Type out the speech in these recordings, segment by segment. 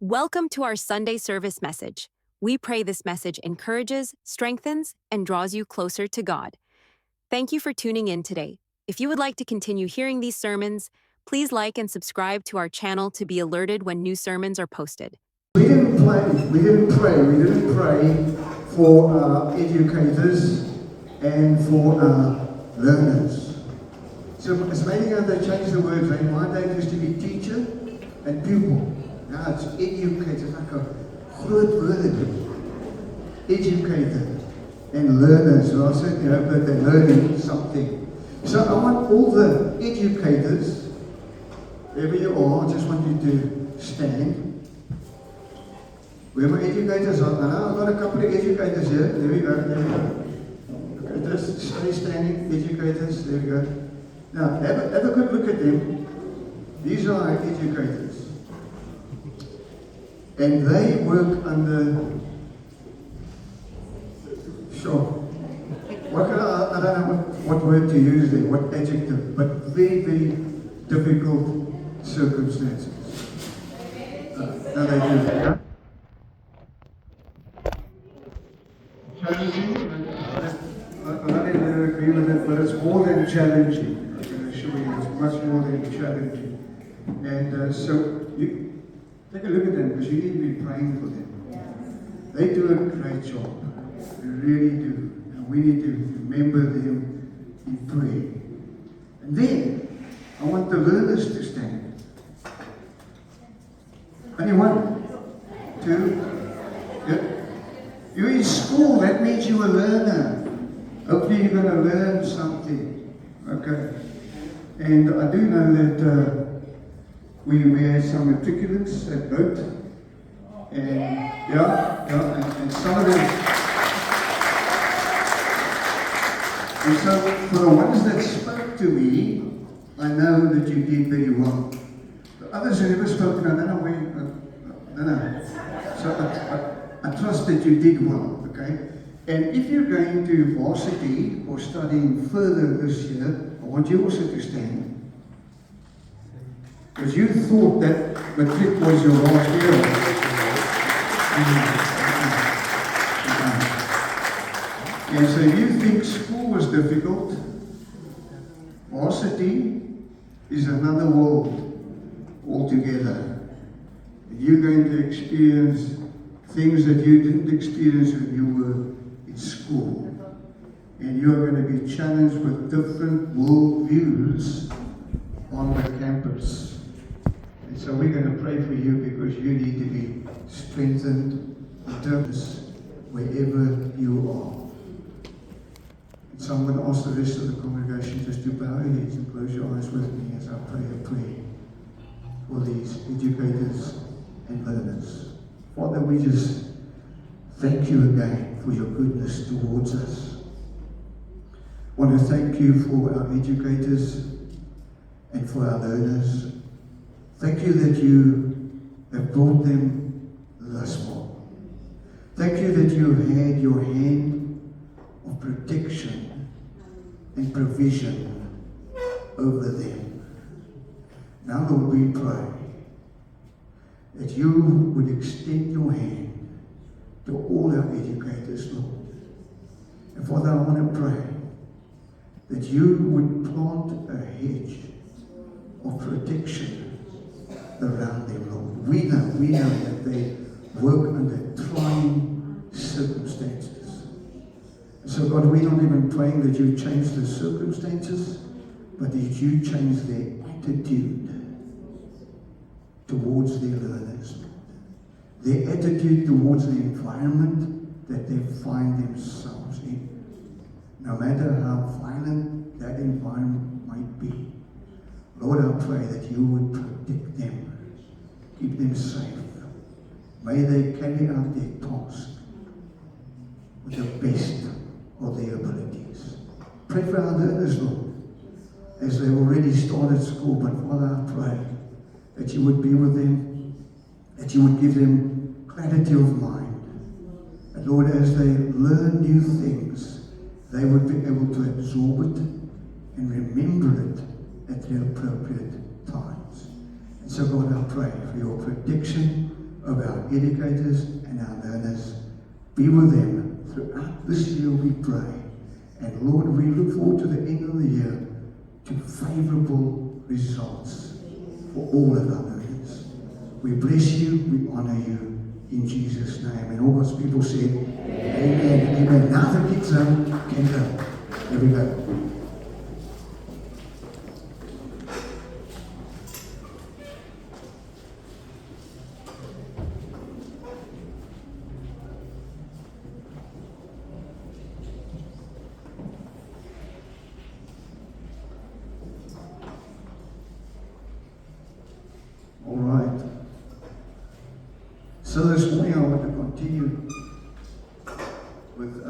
Welcome to our Sunday service message. We pray this message encourages, strengthens, and draws you closer to God. Thank you for tuning in today. If you would like to continue hearing these sermons, please like and subscribe to our channel to be alerted when new sermons are posted. We didn't pray for our educators and for our learners. So it's mainly how they changed the words. Right? My day used to be teacher and pupil. Now it's educator, like a groot word. Educator and learners. So I certainly hope that they're learning something. So I want all the educators, wherever you are, I just want you to stand. Where my educators are, I've got a couple of educators here. There we go. Look at this. Stay standing, educators. There we go. Now, have a good look at them. These are our educators. And they work under, sure. I don't know what word to use there, what adjective, but very, very difficult circumstances. Now they do that. Challenging, I don't even agree with it, but it's more than challenging. I can assure you, it's much more than challenging. And so you take a look at them, because you need to be praying for them. They do a great job. They really do. And we need to remember them in prayer. And then, I want the learners to stand. Only one, two, yeah. You're in school, that means you're a learner. Hopefully you're going to learn something. Okay. And I do know that we had some matriculants at boat. And and some of them. And so for the ones that spoke to me, I know that you did very well. The others who never spoken, I don't know where no. So I trust that you did well, okay? And if you're going to varsity or studying further this year, I want you also to stand. Because you thought that matric was your last year. And so you think school was difficult. Varsity is another world altogether. You're going to experience things that you didn't experience when you were in school. And you're going to be challenged with different worldviews on the campus. And so we're going to pray for you because you need to be strengthened in terms wherever you are. And so I'm going to ask the rest of the congregation just to bow your heads and close your eyes with me as I pray a prayer for these educators and learners. Father, we just thank you again for your goodness towards us. I want to thank you for our educators and for our learners. Thank you that you have brought them thus far. Thank you that you have had your hand of protection and provision over them. Now, Lord, we pray that you would extend your hand to all our educators, Lord. And Father, I want to pray that you would plant a hedge of protection around them, Lord. We know that they work under trying circumstances. So God, we're not even praying that you change the circumstances, but that you change their attitude towards their learners. Their attitude towards the environment that they find themselves in. No matter how violent that environment might be. Lord, I pray that you would protect them, keep them safe. May they carry out their task with the best of their abilities. Pray for our learners, Lord, as they've already started school, but Father, I pray that you would be with them, that you would give them clarity of mind. And Lord, as they learn new things, they would be able to absorb it and remember it at the appropriate times. And so God, I pray for your protection of our educators and our learners. Be with them throughout this year, we pray. And Lord, we look forward to the end of the year to favorable results for all of our learners. We bless you, we honor you in Jesus' name. And all God's people said, Amen. Amen. Now the kids can go. Here we go. All right. So this morning I want to continue with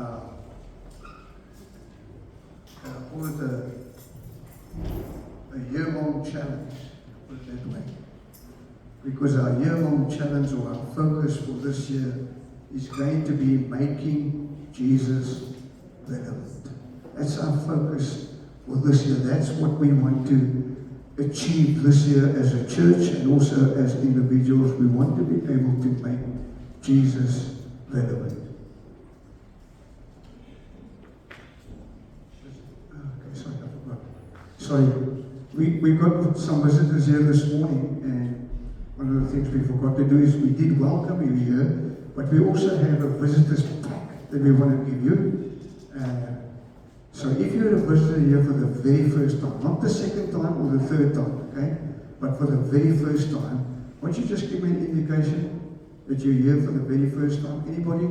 call it a year-long challenge, put it that way. Because our year-long challenge or our focus for this year is going to be making Jesus relevant. That's our focus for this year. That's what we want to achieve this year as a church and also as individuals. We want to be able to make Jesus relevant. Sorry, we got some visitors here this morning, and one of the things we forgot to do is we did welcome you here, but we also have a visitor's pack that we want to give you. So if you're a visitor here for the very first time, not the second time or the third time, okay, but for the very first time, why don't you just give me an indication that you're here for the very first time? Anybody?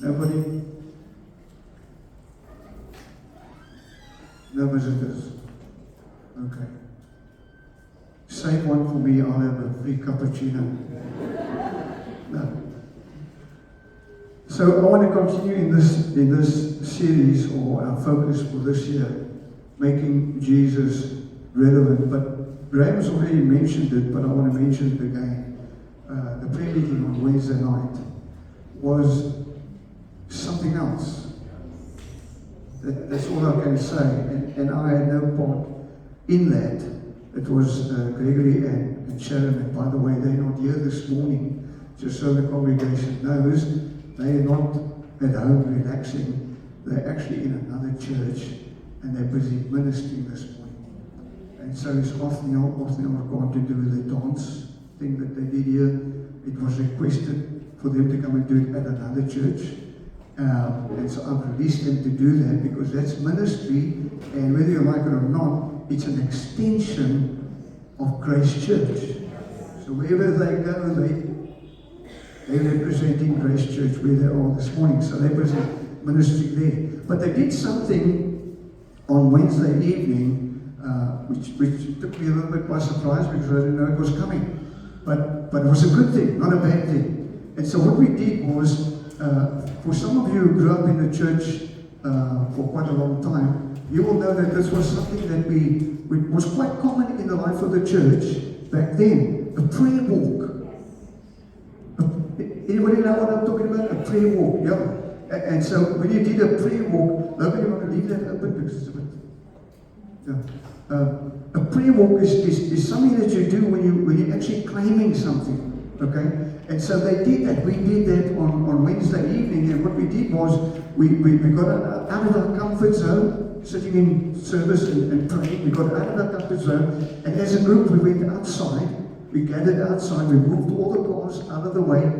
Nobody? No visitors? Okay. Save one for me, I'll have a free cappuccino. No. So I want to continue in this series, or our focus for this year, making Jesus relevant. But Graham's already mentioned it, but I want to mention it again. The prayer meeting on Wednesday night was something else. That's all I can say. And I had no part in that. It was Gregory and Sharon. And by the way, they're not here this morning, just so the congregation knows. They're not at home relaxing. They're actually in another church, and they're busy ministering this morning. And so it's Othniel gone to do the dance thing that they did here. It was requested for them to come and do it at another church. And so I've released them to do that because that's ministry, and whether you like it or not, it's an extension of Grace Church. So wherever they go, they're representing Grace Church where they are this morning. So they present ministry there. But they did something on Wednesday evening, which took me a little bit by surprise because I didn't know it was coming. But it was a good thing, not a bad thing. And so what we did was, for some of you who grew up in the church for quite a long time, you will know that this was something that was quite common in the life of the church back then. A prayer walk. Anybody know what I'm talking about? A prayer walk, yeah. And so when you did a prayer walk, nobody want to leave that open because it's a bit. Yeah. A prayer walk is something that you do when you're actually claiming something. Okay? And so they did that. We did that on Wednesday evening, and what we did was we got out of our comfort zone, sitting in service and praying. We got out of our comfort zone, and as a group we went outside. We gathered outside. We moved all the cars out of the way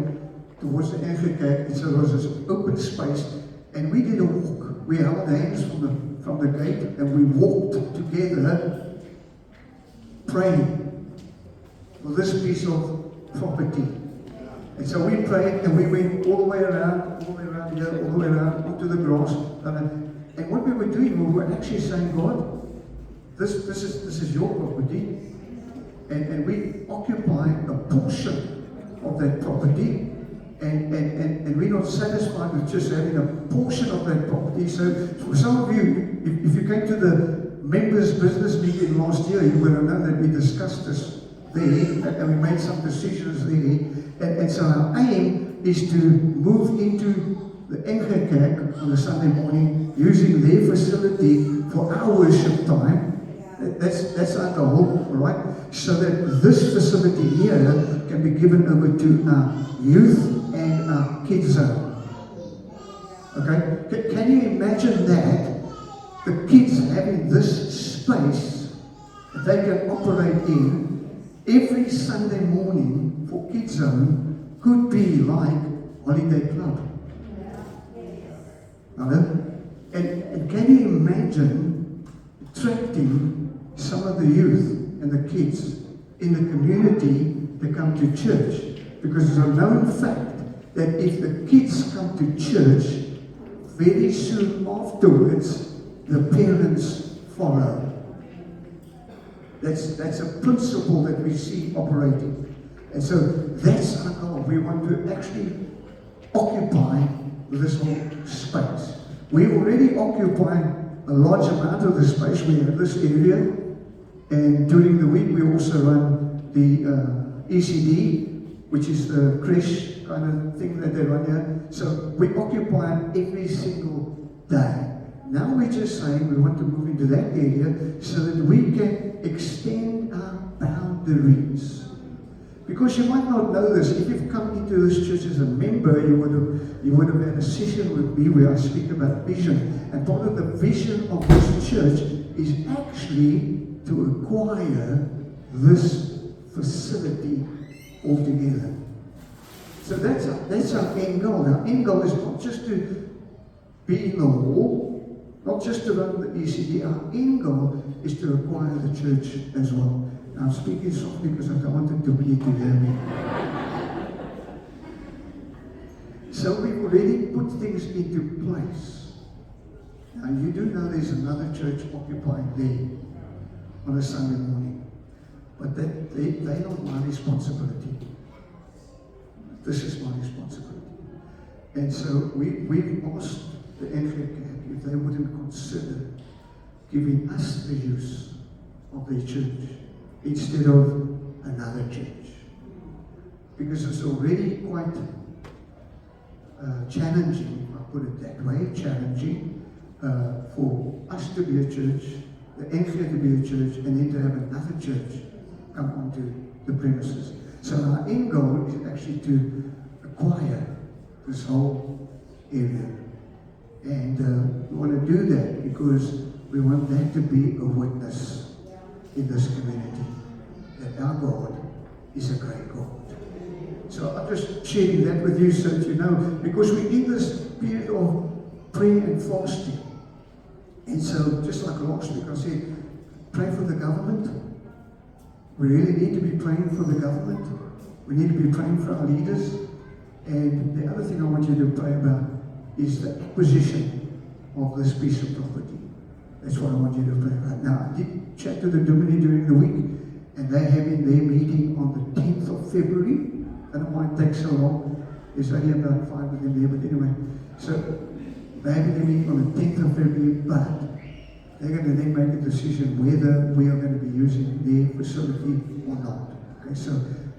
towards the Engelkerk, and so there was this open space, and we did a walk. We held hands from the gate, and we walked together, praying for this piece of property. And so we prayed, and we went all the way around here, all the way around into the grass. And what we were doing, we were actually saying, God, this is your property, and we occupy a portion of that property. And we're not satisfied with just having a portion of that property. So for some of you, if you came to the members' business meeting last year, you would have known that we discussed this there, and we made some decisions there. And so our aim is to move into the Engelkerk on a Sunday morning, using their facility for our worship time, That's our goal, all right? So that this facility here can be given over to our youth and our kids zone. Okay? Can you imagine that? The kids having this space that they can operate in every Sunday morning for kids zone could be like Holiday Club. And can you imagine attracting some of the youth and the kids in the community to come to church? Because it's a known fact that if the kids come to church, very soon afterwards, the parents follow. That's a principle that we see operating. And so that's our goal. We want to actually occupy this whole space. We already occupy a large amount of the space. We have this area, and during the week we also run the ECD, which is the creche kind of thing that they run here. So we occupy every single day. Now we're just saying we want to move into that area so that we can extend our boundaries. Because you might not know this, if you've come into this church as a member, you would have had a session with me where I speak about vision. And part of the vision of this church is actually to acquire this facility altogether. So that's our end goal. Our end goal is not just to be in the hall, not just to run the ECD. Our end goal is to acquire the church as well. I'm speaking softly because I don't want the Dominic to hear me. So we've already put things into place. Now you do know there's another church occupying there on a Sunday morning. But they're not my responsibility. This is my responsibility. And so we've asked the NGCAP if they wouldn't consider giving us the use of their church instead of another church. Because it's already quite challenging, I'll put it that way, challenging for us to be a church, the NGCAP to be a church, and then to have another church come onto the premises. So our end goal is actually to acquire this whole area. And we want to do that because we want that to be a witness in this community, that our God is a great God. So I'm just sharing that with you so that you know, because we're in this period of prayer and fasting. And so, just like last week I said, pray for the government. We really need to be praying for the government. We need to be praying for our leaders. And the other thing I want you to pray about is the acquisition of this piece of property. That's what I want you to pray about. Now, I did chat to the Dominic during the week, and they're having their meeting on the 10th of February. I don't know why it takes so long. There's only about 5 of them there, but anyway. So, they're having their meeting on the 10th of February, but they're going to then make a decision whether we are going to be using their facility or not. Okay, so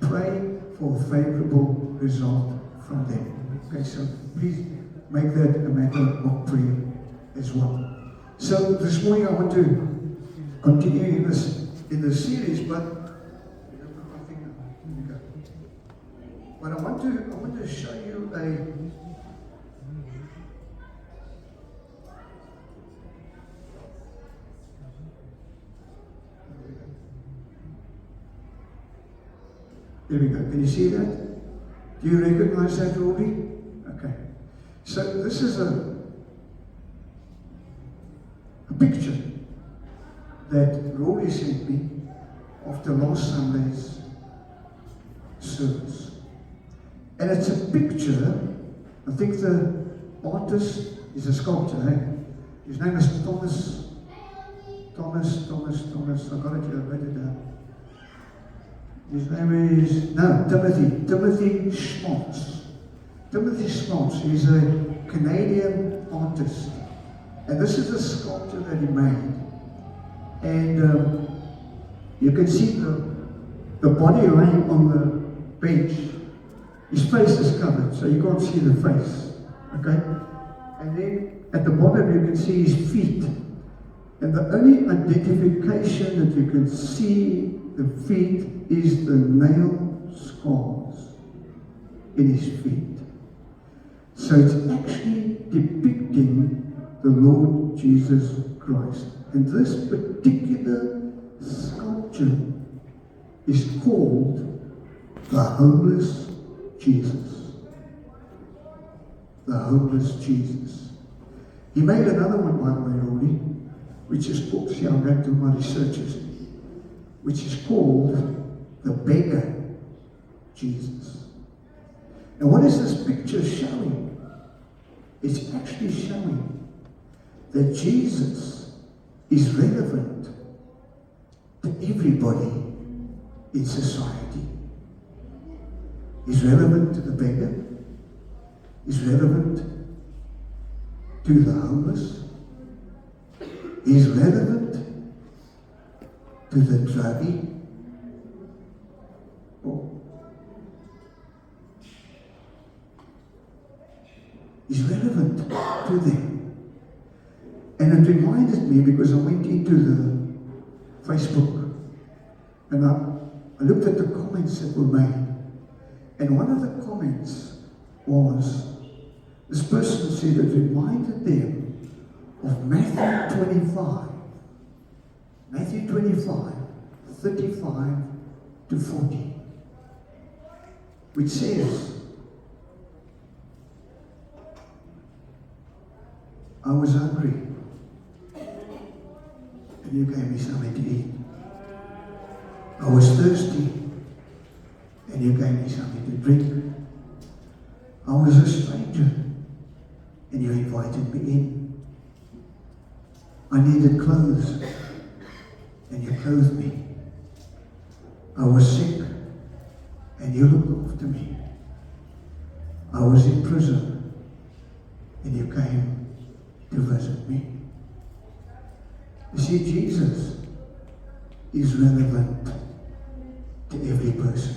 pray for a favorable result from them. Okay, so please make that a matter of prayer as well. So this morning I want to continue in this series, but I want to show you There we go. Can you see that? Do you recognize that, Rory? Okay. So this is a picture that Rory sent me after last Sunday's service. And it's a picture, I think the artist is a sculptor, eh? His name is Thomas, I got it here, I wrote it down. His name is, Timothy Schmaltz. Timothy Schmaltz, he's a Canadian artist. And this is a sculpture that he made. And you can see the body lying on the bench. His face is covered, so you can't see the face. Okay? And then at the bottom you can see his feet. And the only identification that you can see the feet is the nail scars in his feet. So it's actually depicting the Lord Jesus Christ. And this particular sculpture is called the Homeless Jesus. The Homeless Jesus. He made another one, by the way, Rory, which is called, see, I'm going to my researches, which is called the Beggar Jesus. And what is this picture showing? It's actually showing that Jesus is relevant to everybody in society. He's relevant to the beggar. He's relevant to the homeless. He's relevant to the druggie. Oh. Is relevant to them. And it reminded me, because I went into the Facebook and I looked at the comments that were made. And one of the comments was, this person said it reminded them of Matthew 25. Matthew 25, 35 to 40. Which says, I was hungry, and you gave me something to eat. I was thirsty, and you gave me something to drink. I was a stranger, and you invited me in. I needed clothes, and you clothed me. I was sick, and you looked after me. I was in prison, and you came to visit me. You see, Jesus is relevant to every person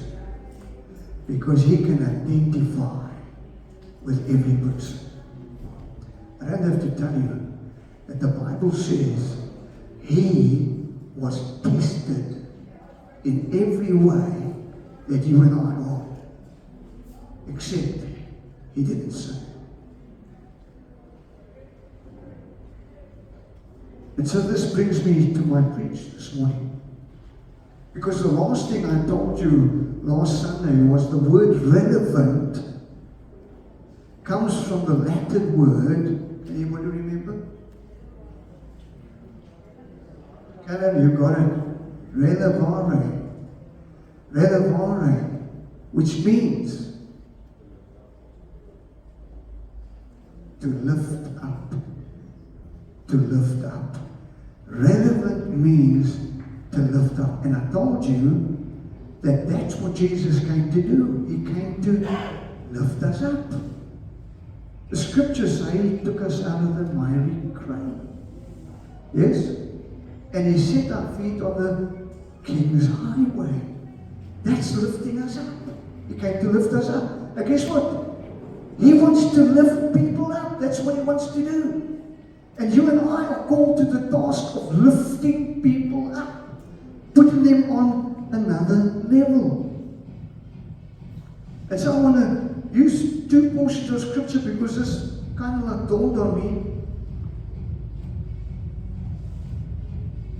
because he can identify with every person. I don't have to tell you that the Bible says he was tested in every way that you and I are, except he didn't sin. And so this brings me to my preach this morning. Because the last thing I told you last Sunday was the word relevant comes from the Latin word. Anybody remember? Callum, you got it. Relevare. Relevare, which means to lift up. To lift up. Relevant means to lift up. And I told you that that's what Jesus came to do. He came to lift us up. The scriptures say he took us out of the miry clay. Yes? And he set our feet on the King's highway. That's lifting us up. He came to lift us up. Now guess what? He wants to lift people up. That's what he wants to do. And you and I are called to the task of lifting people up, putting them on another level. And so I want to use two portions of scripture because this kind of like dawned on me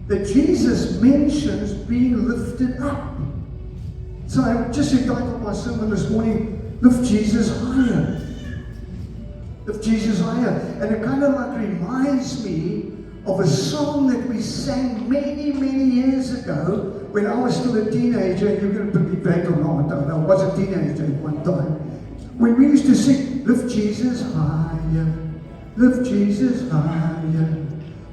that Jesus mentions being lifted up. So I just entitled my sermon this morning, Lift Jesus Higher. Lift Jesus higher. And it kind of like reminds me of a song that we sang many, many years ago when I was still a teenager. And you're going to put me back or not. I was a teenager at one time. When we used to sing, Lift Jesus higher, lift Jesus higher,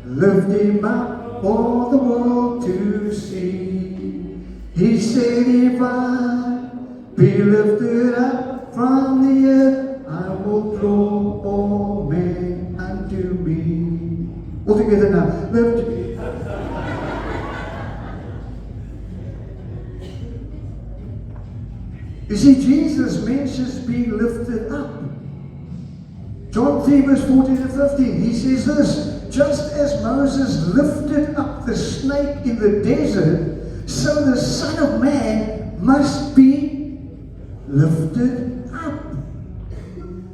lift him up for the world to see. He said, if I be lifted up from the earth, I will draw all men unto me. All together now. Lift. You see, Jesus mentions being lifted up. John 3 verse 14 and 15. He says this, just as Moses lifted up the snake in the desert, so the Son of Man must be lifted up,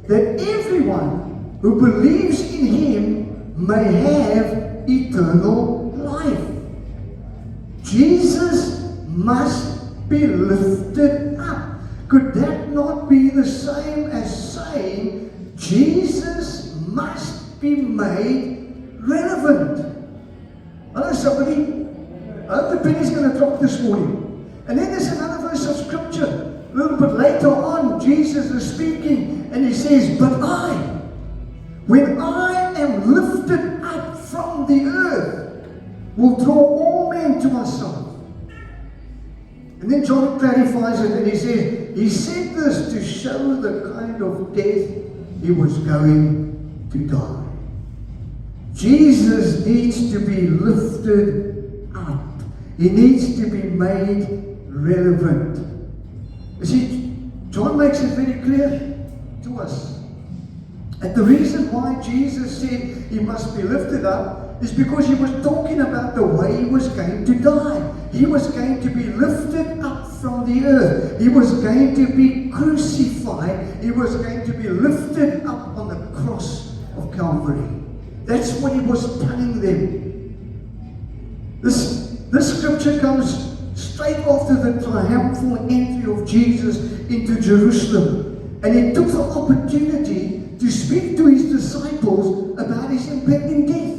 that everyone who believes in him may have eternal life. Jesus must be lifted up. Could that not be the same as saying Jesus must be made relevant? Hello, somebody. I hope the penny's going to drop this morning. And then there's another verse of scripture. A little bit later on, Jesus is speaking and he says, but when I am lifted up from the earth, will draw all men to myself. And then John clarifies it and he says, he said this to show the kind of death he was going to die. Jesus needs to be lifted up. He needs to be made relevant. You see, John makes it very clear to us. And the reason why Jesus said he must be lifted up is because he was talking about the way he was going to die. He was going to be lifted up from the earth. He was going to be crucified. He was going to be lifted up on the cross of Calvary. That's what he was telling them. This scripture comes straight after the triumphal entry of Jesus into Jerusalem. And he took the opportunity to speak to his disciples about his impending death.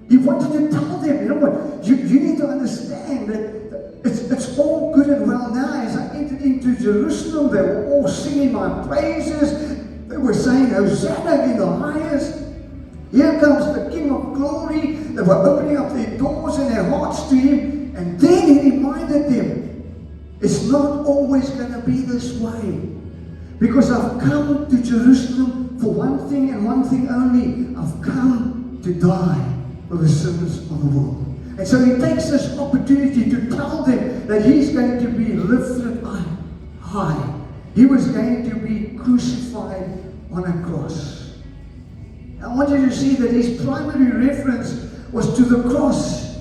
He wanted to tell them, you know what, you need to understand that it's all good and well now. As I entered into Jerusalem, they were all singing my praises. They were saying, Hosanna in the highest. Here comes the King of Glory. They were opening up their doors and their hearts to him. And then he reminded them, it's not always going to be this way. Because I've come to Jerusalem for one thing and one thing only. I've come to die for the sins of the world. And so he takes this opportunity to tell them that he's going to be lifted up high. He was going to be crucified on a cross. I want you to see that his primary reference was to the cross,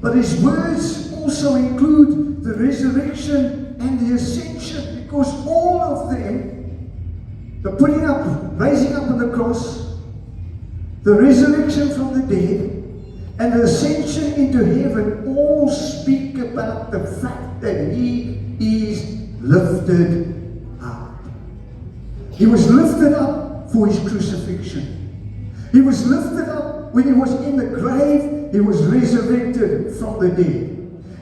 but his words also include the resurrection and the ascension, because all of them, the putting up, raising up on the cross, the resurrection from the dead, and the ascension into heaven all speak about the fact that he is lifted up. He was lifted up for his crucifixion. He was lifted up when he was in the grave. He was resurrected from the dead.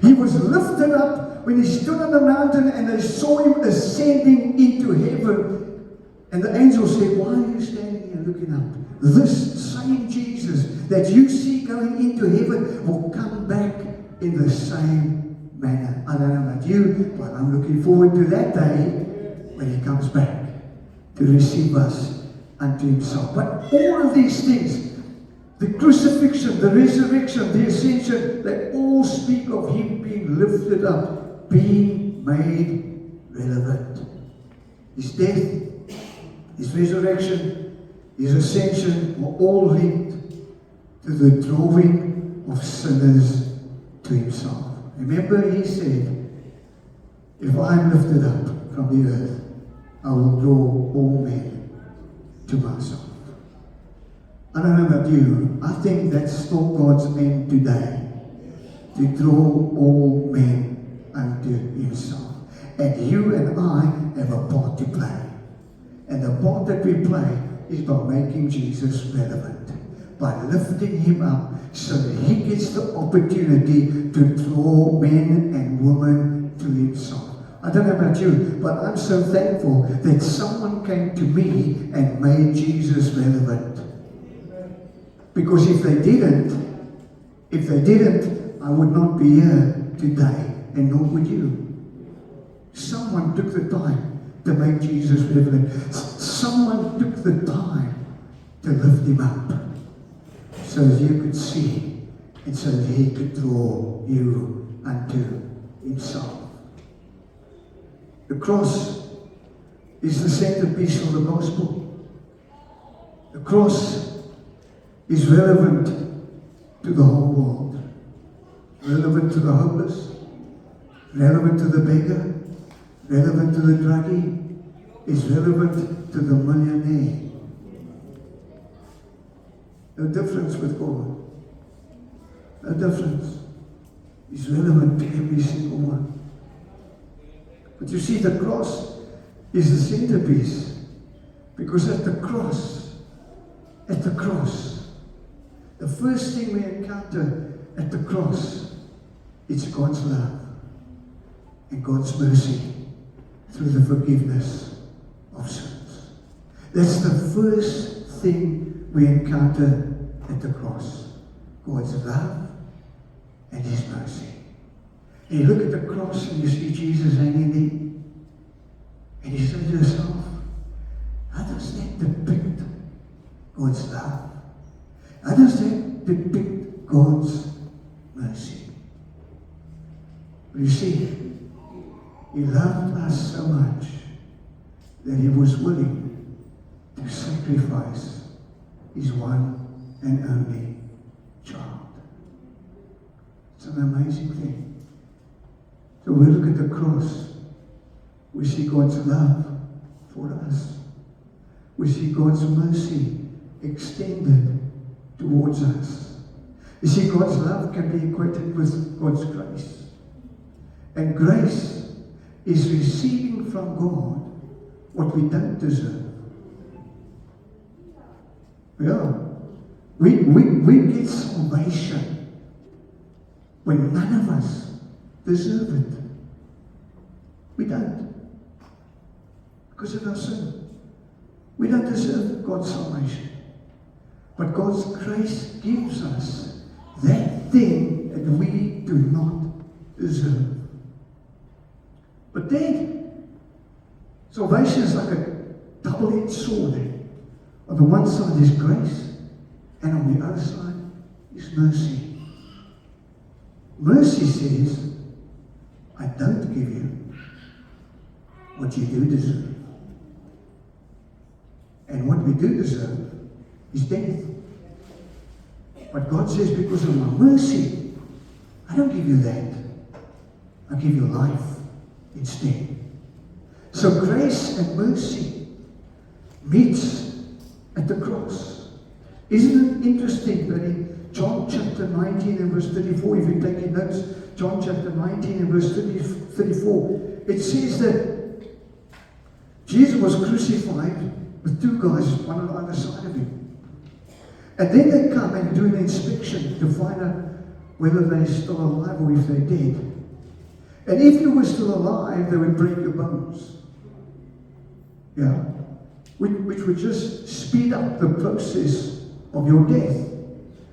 He was lifted up when he stood on the mountain and they saw him ascending into heaven. And the angel said, why are you standing here looking up? This same Jesus that you see going into heaven will come back in the same manner. I don't know about you, but I'm looking forward to that day when he comes back to receive us unto himself. But all of these things, the crucifixion, the resurrection, the ascension, they all speak of him being lifted up, being made relevant. His death, his resurrection, his ascension were all linked to the drawing of sinners to himself. Remember, he said, if I am lifted up from the earth, I will draw all men to myself. I don't know about you, I think that's still God's aim today, to draw all men unto himself. And you and I have a part to play. And the part that we play is by making Jesus relevant, by lifting him up so that he gets the opportunity to draw men and women to himself. I don't know about you, but I'm so thankful that someone came to me and made Jesus relevant. Because if they didn't, I would not be here today, and nor would you. Someone took the time to make Jesus relevant. Someone took the time to lift him up so that you could see and so that he could draw you unto himself. The cross is the centerpiece of the gospel. The cross is relevant to the whole world. Relevant to the homeless, relevant to the beggar, relevant to the druggie, is relevant to the millionaire. No difference with God. No difference. Is relevant to every single one. But you see, the cross is the centerpiece. Because at the cross, the first thing we encounter at the cross, it's God's love and God's mercy through the forgiveness of sins. That's the first thing we encounter at the cross. God's love and His mercy. And you look at the cross and you see Jesus hanging there, and you say to yourself, how does that depict God's love? How does that depict God's mercy? You see, He loved us so much that He was willing to sacrifice His one and only child. It's an amazing thing. So we look at the cross, we see God's love for us. We see God's mercy extended towards us. You see, God's love can be equated with God's grace. And grace is receiving from God what we don't deserve. Yeah. We get salvation when none of us deserve it. We don't. Because of our sin. We don't deserve God's salvation. But God's grace gives us that thing that we do not deserve. But then, salvation is like a double-edged sword. On the one side is grace, and on the other side is mercy. Mercy says, I don't give you what you do deserve. And what we do deserve is death. But God says, because of my mercy, I don't give you that. I give you life instead. So grace and mercy meets at the cross. Isn't it interesting that in John chapter 19 and verse 34, if you take your notes, John chapter 19 and verse 34, it says that Jesus was crucified with two guys, one on either side of him. And then they come and do an inspection to find out whether they're still alive or if they're dead. And if you were still alive, they would break your bones. Yeah. Which would just speed up the process of your death.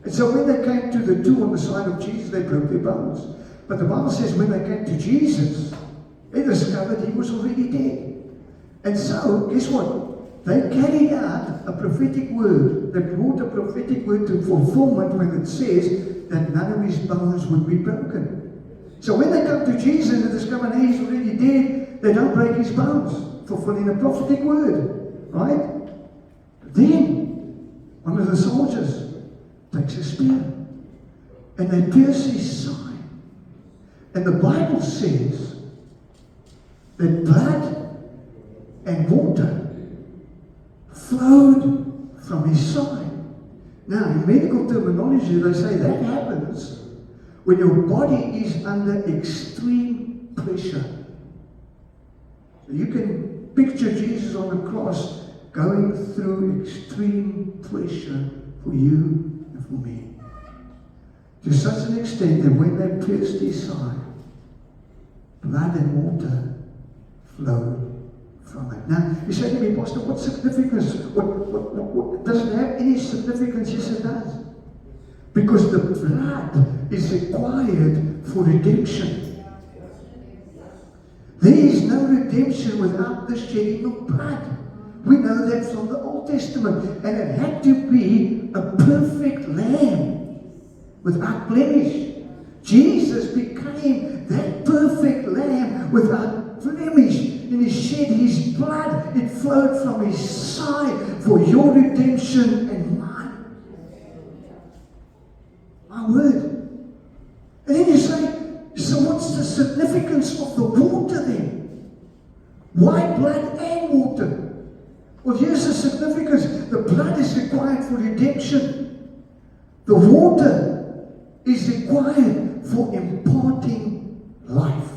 And so when they came to the two on the side of Jesus, they broke their bones. But the Bible says when they came to Jesus, they discovered He was already dead. And so, guess what? They carried out a prophetic word. They brought a prophetic word to fulfillment when it says that none of His bones would be broken. So when they come to Jesus and they discover that He's already dead, they don't break His bones, fulfilling a prophetic word, right? Then one of the soldiers takes a spear and they pierce His side. And the Bible says that blood and water flowed from His side. Now, in medical terminology, they say that happens when your body is under extreme pressure. So you can picture Jesus on the cross going through extreme pressure for you and for me. To such an extent that when they pierced His side, blood and water flowed from it. Now, you say to me, Pastor, what significance? What does it have any significance? Yes, it does. Because the blood is required for redemption. There is no redemption without the shedding of blood. We know that from the Old Testament. And it had to be a perfect lamb without blemish. Jesus became that perfect lamb without blemish. And He shed His blood. It flowed from His side for your redemption and mine. Why blood and water? Well, here's the significance. The blood is required for redemption. The water is required for imparting life.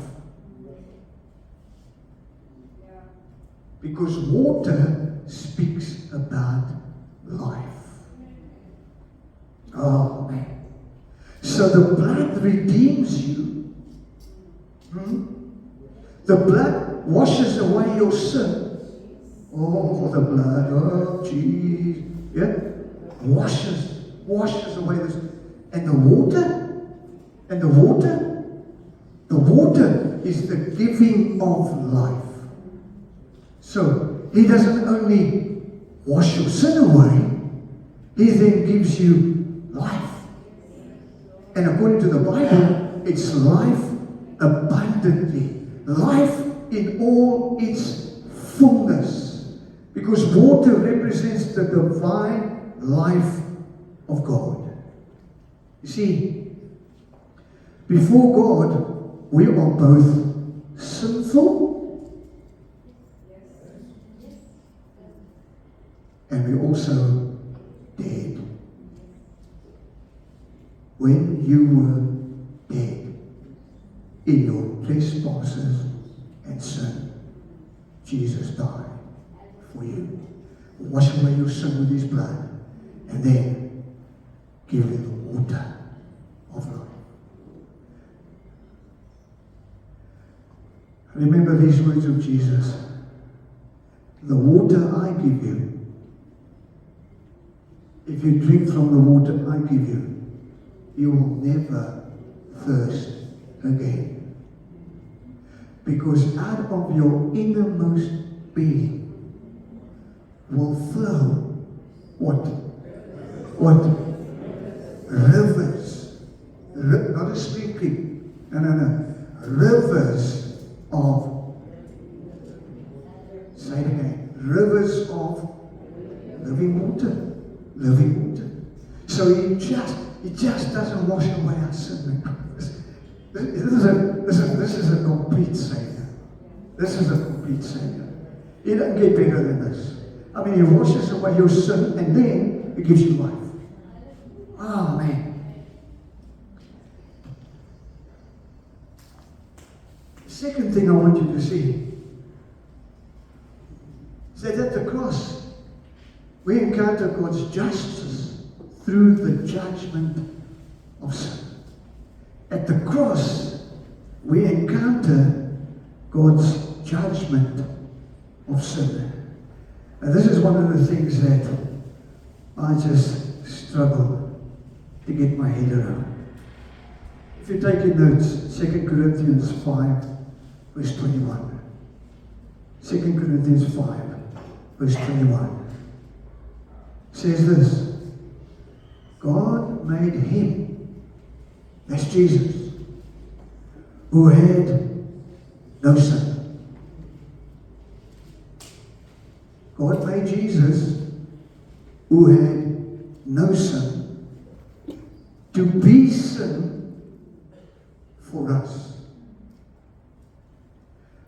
Because water speaks about life. Oh, man. So the blood redeems you. The blood washes away your sin. Oh, the blood. Oh, jeez. Yeah? Washes away this. And the water? The water is the giving of life. So, He doesn't only wash your sin away, He then gives you life. And according to the Bible, it's life abundantly. Life in all its fullness. Because water represents the divine life of God. You see, before God, we are both sinful and we're also dead. When you were dead in your trespasses and sin, Jesus died for you. Wash away your sin with His blood, and then give you the water of life. Remember these words of Jesus. The water I give you, if you drink from the water I give you, you will never thirst again. Because out of your innermost being will flow what? Rivers. Not a sprinkling. No. Rivers of, say it again, rivers of living water. Living water. So He just doesn't wash away our sin. This is a complete Savior. This is a complete Savior. He doesn't get better than this. I mean, He washes away your sin and then He gives you life. Ah, man. Second thing I want you to see is that at the cross, we encounter God's justice through the judgment of sin. At the cross, we encounter God's judgment of sin. And this is one of the things that I just struggle to get my head around. If you take your notes, 2 Corinthians 5, verse 21. 2 Corinthians 5, verse 21. Says this: God made Him, that's Jesus, who had no sin. God made Jesus, who had no sin, to be sin for us,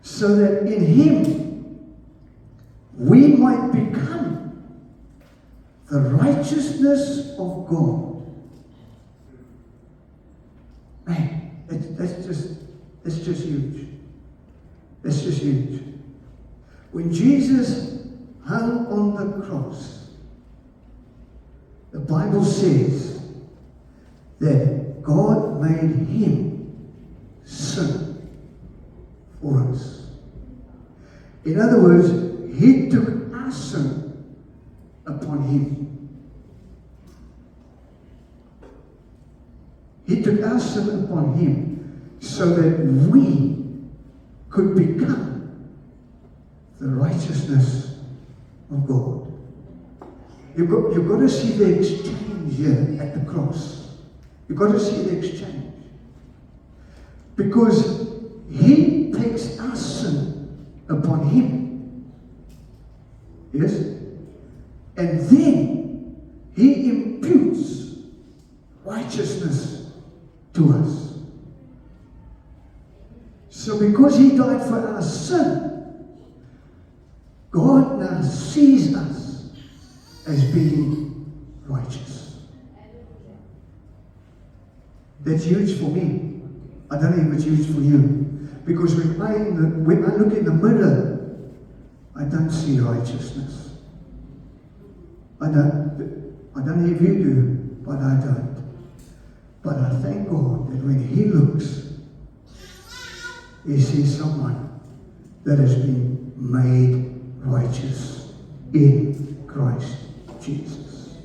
so that in Him we might become the righteousness of God. Man, that's just huge. That's just huge. When Jesus hung on the cross, the Bible says that God made Him sin for us. In other words, He took our sin upon Him. He took our sin upon Him so that we could become the righteousness of God. You've got to see the exchange here at the cross. You've got to see the exchange. Because He takes our sin upon Him. Yes? And then He imputes righteousness to us. So because He died for our sin, God now sees us as being righteous. That's huge for me. I don't know if it's huge for you. Because when I look in the mirror, I don't see righteousness. I don't know if you do, but I don't. But I thank God that when He looks, He sees someone that has been made righteous in Christ Jesus.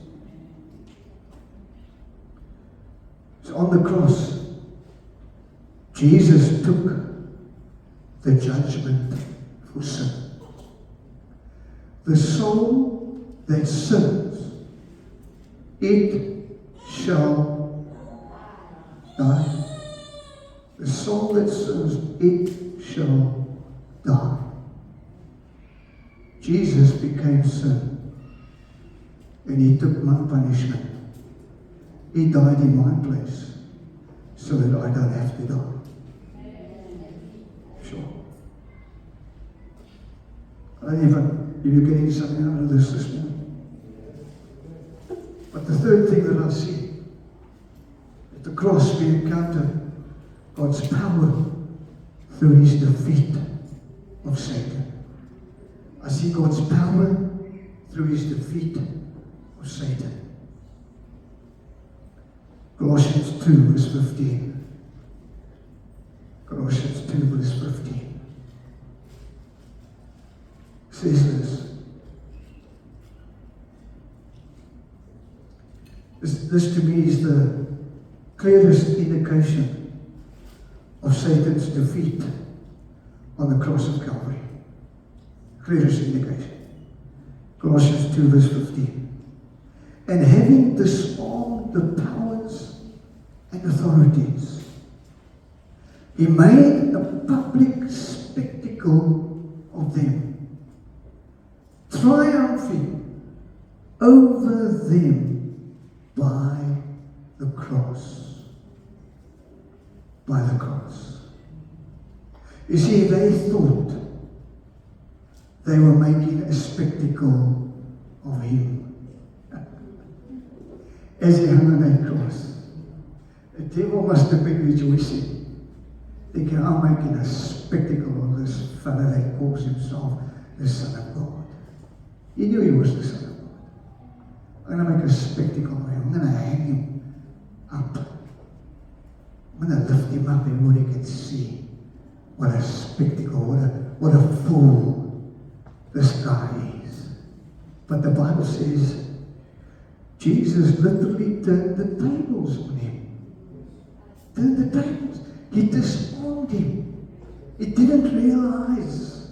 So on the cross, Jesus took the judgment for sin. The soul that sins, it shall die. The soul that sins, it shall die. Jesus became sin, and He took my punishment. He died in my place so that I don't have to die. Sure. I don't know if you're getting something out of this morning. But the third thing that I see, at the cross we encounter God's power through His defeat of Satan. I see God's power through His defeat of Satan. Colossians 2 verse 15. Colossians 2 verse 15 says this to me is the clearest indication of Satan's defeat on the cross of Calvary. Clearest indication. Colossians 2 verse 15. And having disarmed the powers and authorities, He made a public spectacle of them, triumphing over them by the cross. By the cross. You see, they thought they were making a spectacle of Him. As He hung on that cross, the devil must have been rejoicing, thinking, I'm making a spectacle of this fellow that calls himself the Son of God. He knew He was the Son of God. I'm going to make a spectacle of Him. I'm going to hang Him up. I'm going to lift Him up and everybody can see what a spectacle, what a fool this guy is. But the Bible says Jesus literally turned the tables on Him. Turned the tables. He disarmed Him. He didn't realize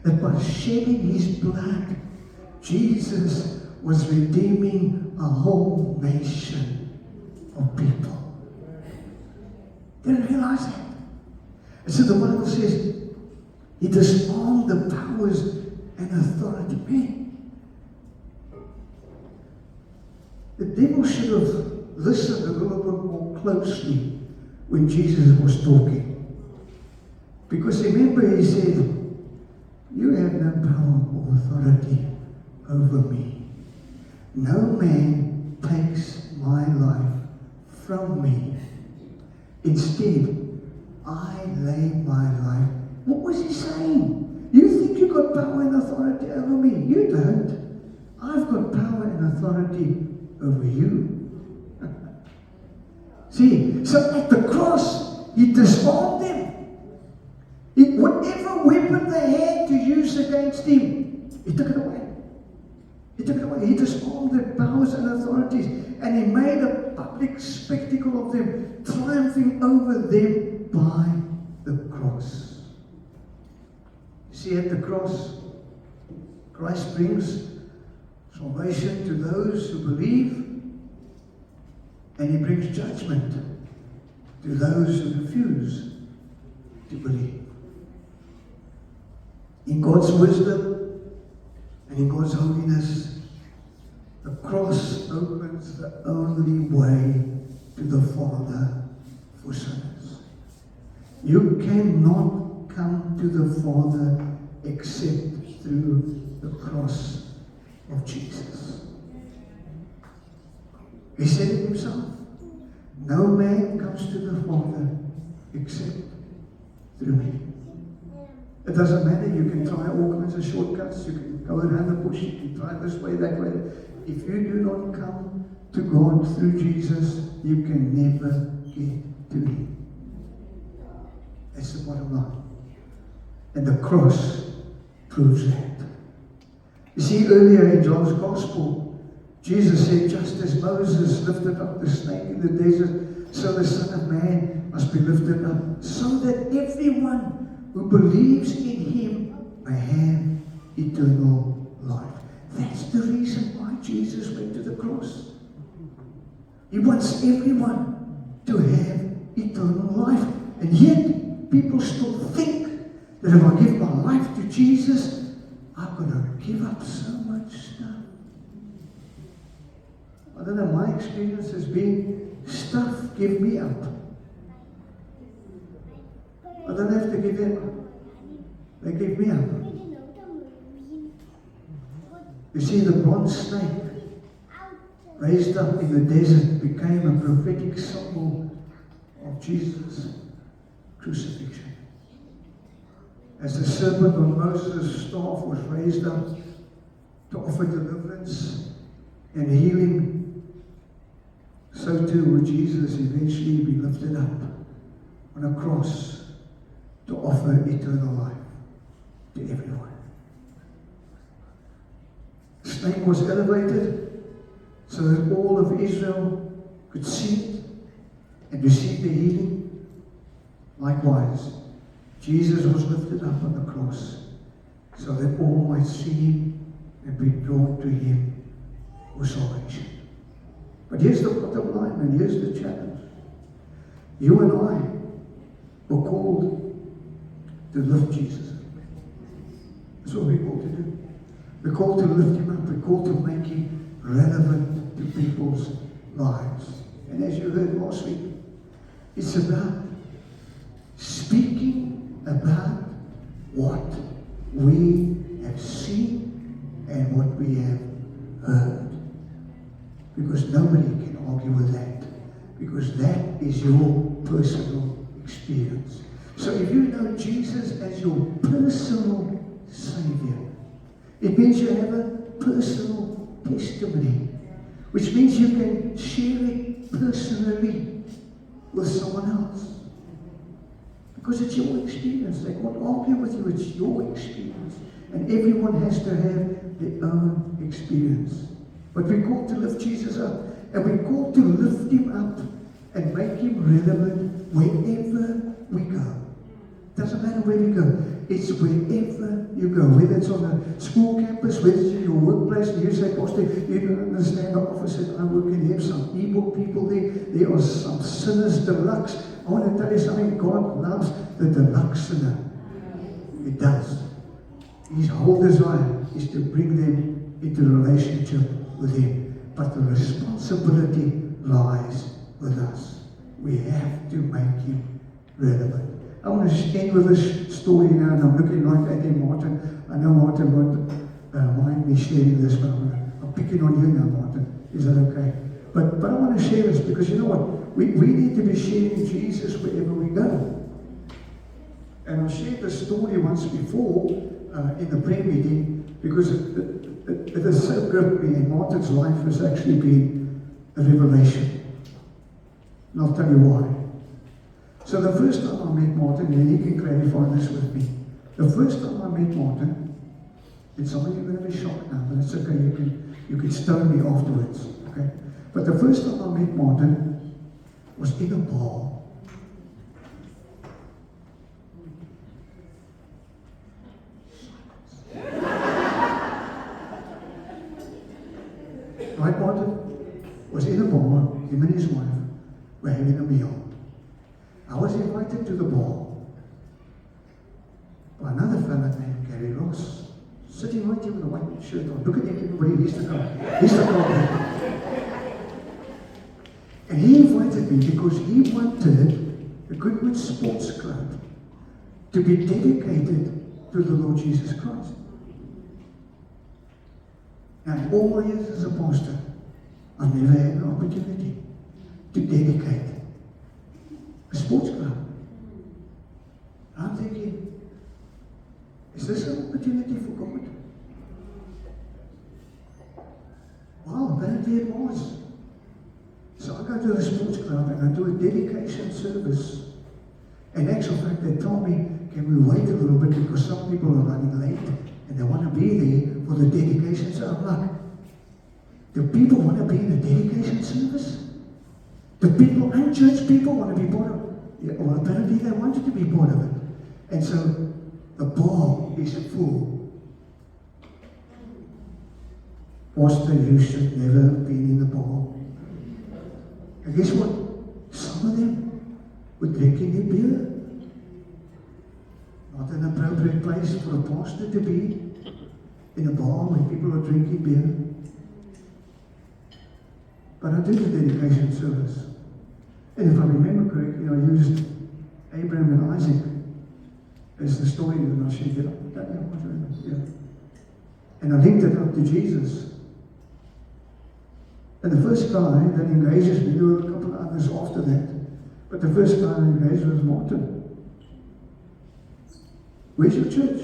that by shedding His blood, Jesus was redeeming a whole nation of people. Didn't realize that. And so the Bible says He disarmed the powers and authority. Man, the devil should have listened a little bit more closely when Jesus was talking. Because remember, He said, you have no power or authority over me. No man takes my life from me. Instead, I lay my life. What was He saying? You think you've got power and authority over me? You don't. I've got power and authority over you. See, so at the cross, He disarmed them. Whatever weapon they had to use against Him, He took it away. He took it away. He disarmed their powers and authorities, and He made a public spectacle of them, triumphing over them by the cross. You see, at the cross, Christ brings salvation to those who believe, and He brings judgment to those who refuse to believe. In God's wisdom and in God's holiness, the cross opens the only way to the Father for sinners. You cannot come to the Father except through the cross of Jesus. He said it himself, no man comes to the Father except through me. It doesn't matter, you can try all kinds of shortcuts, you can go around the bush, you can try this way, that way. If you do not come to God through Jesus, you can never get to Him. That's the bottom line. And the cross proves that. You see, earlier in John's Gospel, Jesus said, just as Moses lifted up the snake in the desert, so the Son of Man must be lifted up, so that everyone who believes in Him may have eternal life. That's the reason why Jesus went to the cross. He wants everyone to have eternal life. And yet, people still think that if I give my life to Jesus, I'm going to give up so much stuff. I don't know, my experience has been, stuff give me up. I don't have to give them up. They give me up. You see, the bronze snake raised up in the desert became a prophetic symbol of Jesus' crucifixion. As the serpent on Moses' staff was raised up to offer deliverance and healing, so too will Jesus eventually be lifted up on a cross to offer eternal life to everyone. The snake was elevated so that all of Israel could see it and receive the healing. Likewise, Jesus was lifted up on the cross so that all might see Him and be drawn to Him for salvation. But here's the bottom line, and here's the challenge. You and I were called to lift Jesus up. That's what we're called to do. We're called to lift Him up. We're called to make Him relevant to people's lives. And as you heard last week, it's about speaking about what we have seen and what we have heard. Because nobody can argue with that. Because that is your personal experience. So if you know Jesus as your personal Savior, it means you have a personal testimony, which means you can share it personally with someone else. Because it's your experience. They won't argue with you, it's your experience. And everyone has to have their own experience. But we're called to lift Jesus up. And we're called to lift Him up and make Him relevant wherever we go. Doesn't matter where we go. It's wherever you go. Whether it's on a school campus, whether it's in your workplace, and you say, Pastor, you don't understand the office that I work in. There are some evil people there. There are some sinners deluxe. I want to tell you something. God loves the deluxe sinner. He does. His whole desire is to bring them into relationship with Him. But the responsibility lies with us. We have to make Him relevant. I want to end with this story now, and I'm looking right at him, Martin. I know Martin won't mind me sharing this, but I'm picking on you now, Martin. Is that okay? But I want to share this because you know what? We need to be sharing Jesus wherever we go. And I shared this story once before in the prayer meeting because it has so gripped me, and Martin's life has actually been a revelation. And I'll tell you why. So the first time I met Martin, and he can clarify this with me. The first time I met Martin, and some of you are going to be shocked now, but it's okay, you can stone me afterwards, okay? But the first time I met Martin was in a bar. Right, Martin? Was in a bar, him and his wife were having a meal. I was invited to the bar by another fella named Gary Ross, sitting right here with a white shirt on. Look at him, everybody, he's the guy. He's the guy. And he invited me because he wanted the Goodwood Sports Club to be dedicated to the Lord Jesus Christ. Now, in all my years as a pastor, I've never had an opportunity to dedicate a sports club. I'm thinking, is this an opportunity for God? Well, apparently it was. So I go to the sports club and I do a dedication service. In actual fact, they told me, can we wait a little bit because some people are running late and they want to be there for the dedication. So I'm like, do people want to be in a dedication service? Do people and church people want to be part of it? Yeah, well, apparently they wanted to be part of it. And so the bar is full. Pastor, you should never have been in the bar. And guess what? Some of them were drinking their beer. Not an appropriate place for a pastor to be, in a bar when people are drinking beer. But I did the dedication service. And if I remember correctly, I used Abraham and Isaac as the story that I shared. Yeah. And I linked it up to Jesus. And the first guy that engages me, there were a couple of others after that, but the first guy that engaged was Martin. Where's your church?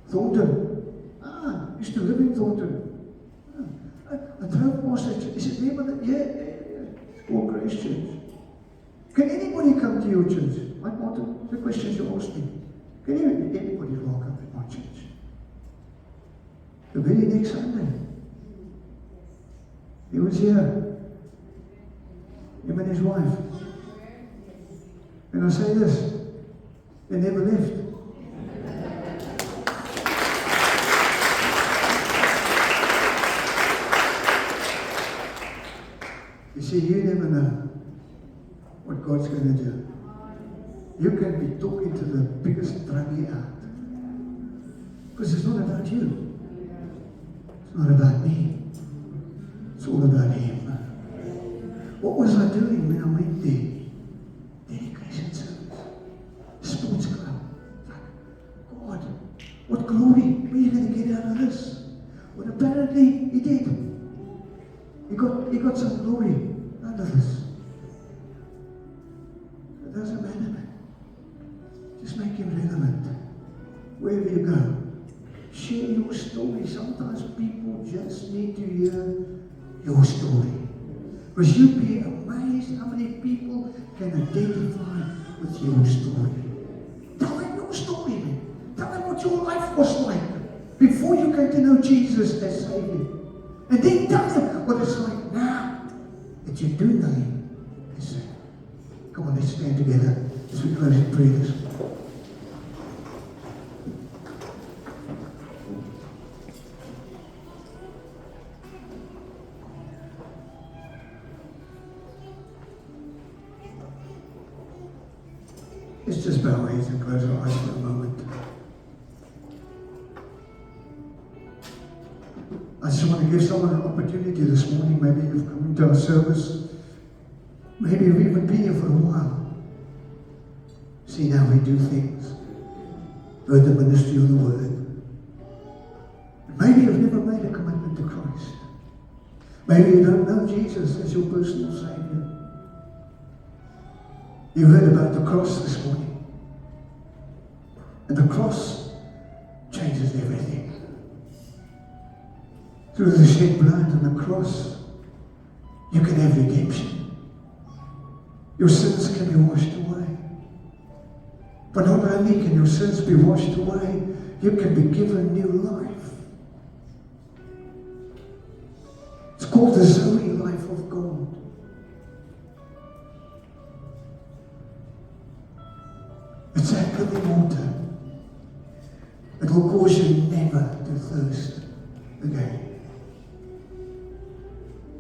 Thornton. Used to live in Thornton. I drove past it. Is it there? Yeah. It's called Grace Church. Can anybody come to your church? Like Martin, the questions you asked me. Can anybody welcome at my church? The very next Sunday, he was here. Him and his wife. And I say this, they never left. You see, you never know what God's going to do. You can be talking to the biggest druggie out. Because it's not about you. It's not about me. It's all about Him. What was I doing when I went there? Dedication service. Sports club. Like, God, what glory? What are you going to get out of this? Well, apparently He did. He got some glory out of this. It doesn't matter, man. Just make Him relevant. Wherever you go. Share your story. Sometimes people just need to hear your story. Because you'd be amazed how many people can identify with your story. Tell them your story, man. Tell them what your life was like before you came to know Jesus as Savior. And then tell them what it's like now that you do know Him as Savior. Come on, let's stand together as we close in prayer this morning. Let's just bow our heads and close our eyes for a moment. I just want to give someone an opportunity this morning. Maybe you've come into our service. Maybe you've even been here for a while. Seen how we do things. Heard the ministry of the Word. Maybe you've never made a commitment to Christ. Maybe you don't know Jesus as your personal Savior. You heard about the cross this morning. And the cross changes everything. Through the shed blood on the cross, you can have redemption. Your sins can be washed away. But not only can your sins be washed away, you can be given new life. It's called the Zoe life of God. It's that living water. It will cause you never to thirst again.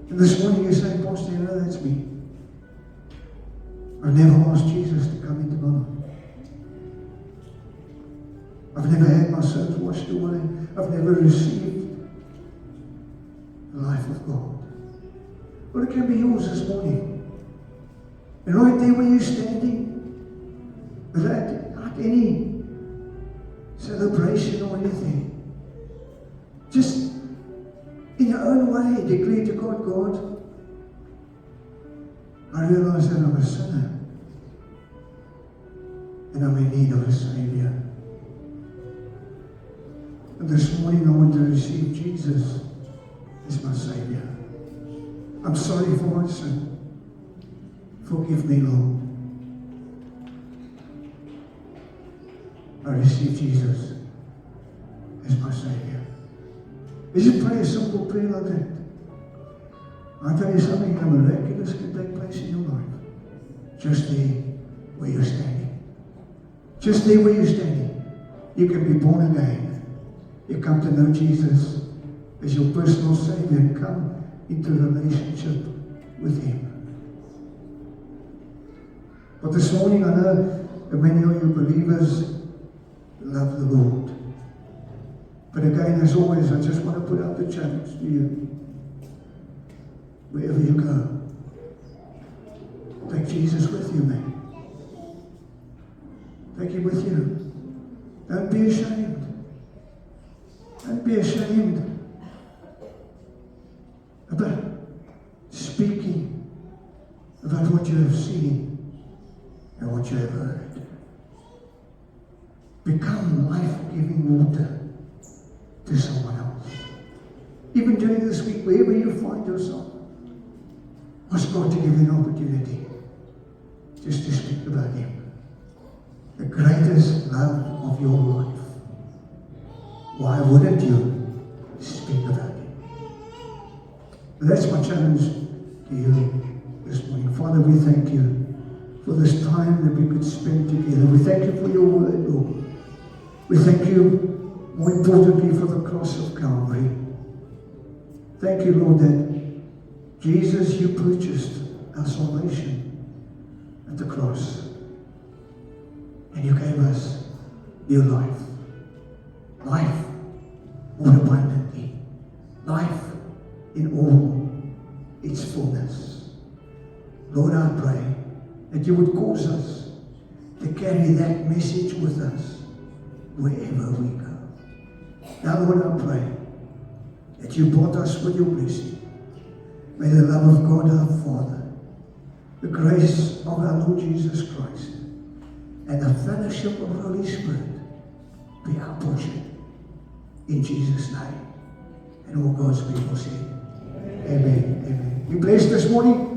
And this morning you say, Pastor, you know that's me. I've never asked Jesus to come into my life. I've never had my sins washed away. I've never received the life of God. Well, it can be yours this morning. And right there where you're standing, without any celebration or anything, Just in your own way, declare to God, God, I realize that I'm a sinner and I'm in need of a Savior. And this morning I want to receive Jesus as my Savior. I'm sorry for my sin. Forgive me, Lord. I receive Jesus as my Savior. You just pray a simple prayer like that. I'll tell you something miraculous can take place in your life. Just there where you're standing. Just there where you're standing. You can be born again. You come to know Jesus as your personal Savior and come into a relationship with Him. But this morning I know that many of you believers love the Lord. But again, as always, I just want to put out the challenge to you. Wherever you go, take Jesus with you, man. Take Him with you. Don't be ashamed. Don't be ashamed about speaking about what you have seen and what you have heard. Become life-giving water to someone else. Even during this week, wherever you find yourself, ask God to give you an opportunity just to speak about Him. The greatest love of your life. Why wouldn't you speak about Him? And that's my challenge to you this morning. Father, we thank you for this time that we could spend together. We thank you for your word, Lord. We thank you, more importantly, for the cross of Calvary. Thank you, Lord, that Jesus, you purchased our salvation at the cross. And you gave us new life. Life more abundantly. Life in all its fullness. Lord, I pray that you would cause us to carry that message with us wherever we go. Now, Lord, I pray that you brought us with your blessing. May the love of God our Father, the grace of our Lord Jesus Christ, and the fellowship of the Holy Spirit be our portion. In Jesus' name. And all God's people say, Amen. Amen. You blessed this morning?